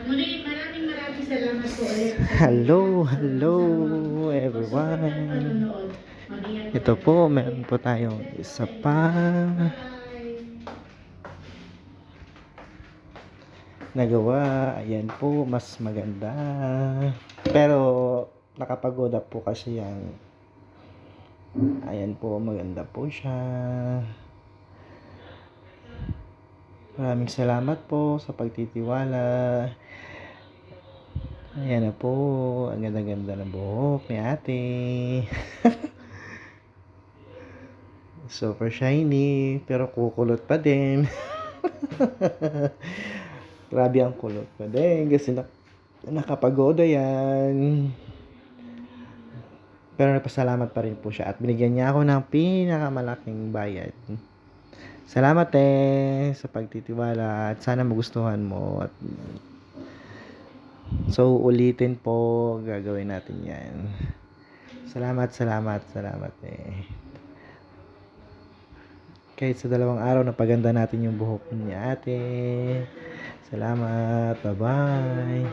Muli, maraming salamat po ulit. Hello everyone. Ito po, meron po tayong isa pa nagawa. Ayan po, mas maganda. Pero nakapagoda po kasi yan. Ayan po, maganda po siya. Maraming salamat po sa pagtitiwala. Ayan na po, ang ganda-ganda ng buhok ni ate. Super shiny, pero kukulot pa din. Grabe ang kulot pa din kasi nakapagoda yan. Pero nagpasalamat pa rin po siya at binigyan niya ako ng pinakamalaking bayad. Salamat sa pagtitiwala at sana magustuhan mo. At so ulitin po, gagawin natin yan. Salamat kahit sa 2 araw napaganda natin yung buhok ni ate. Salamat, bye bye.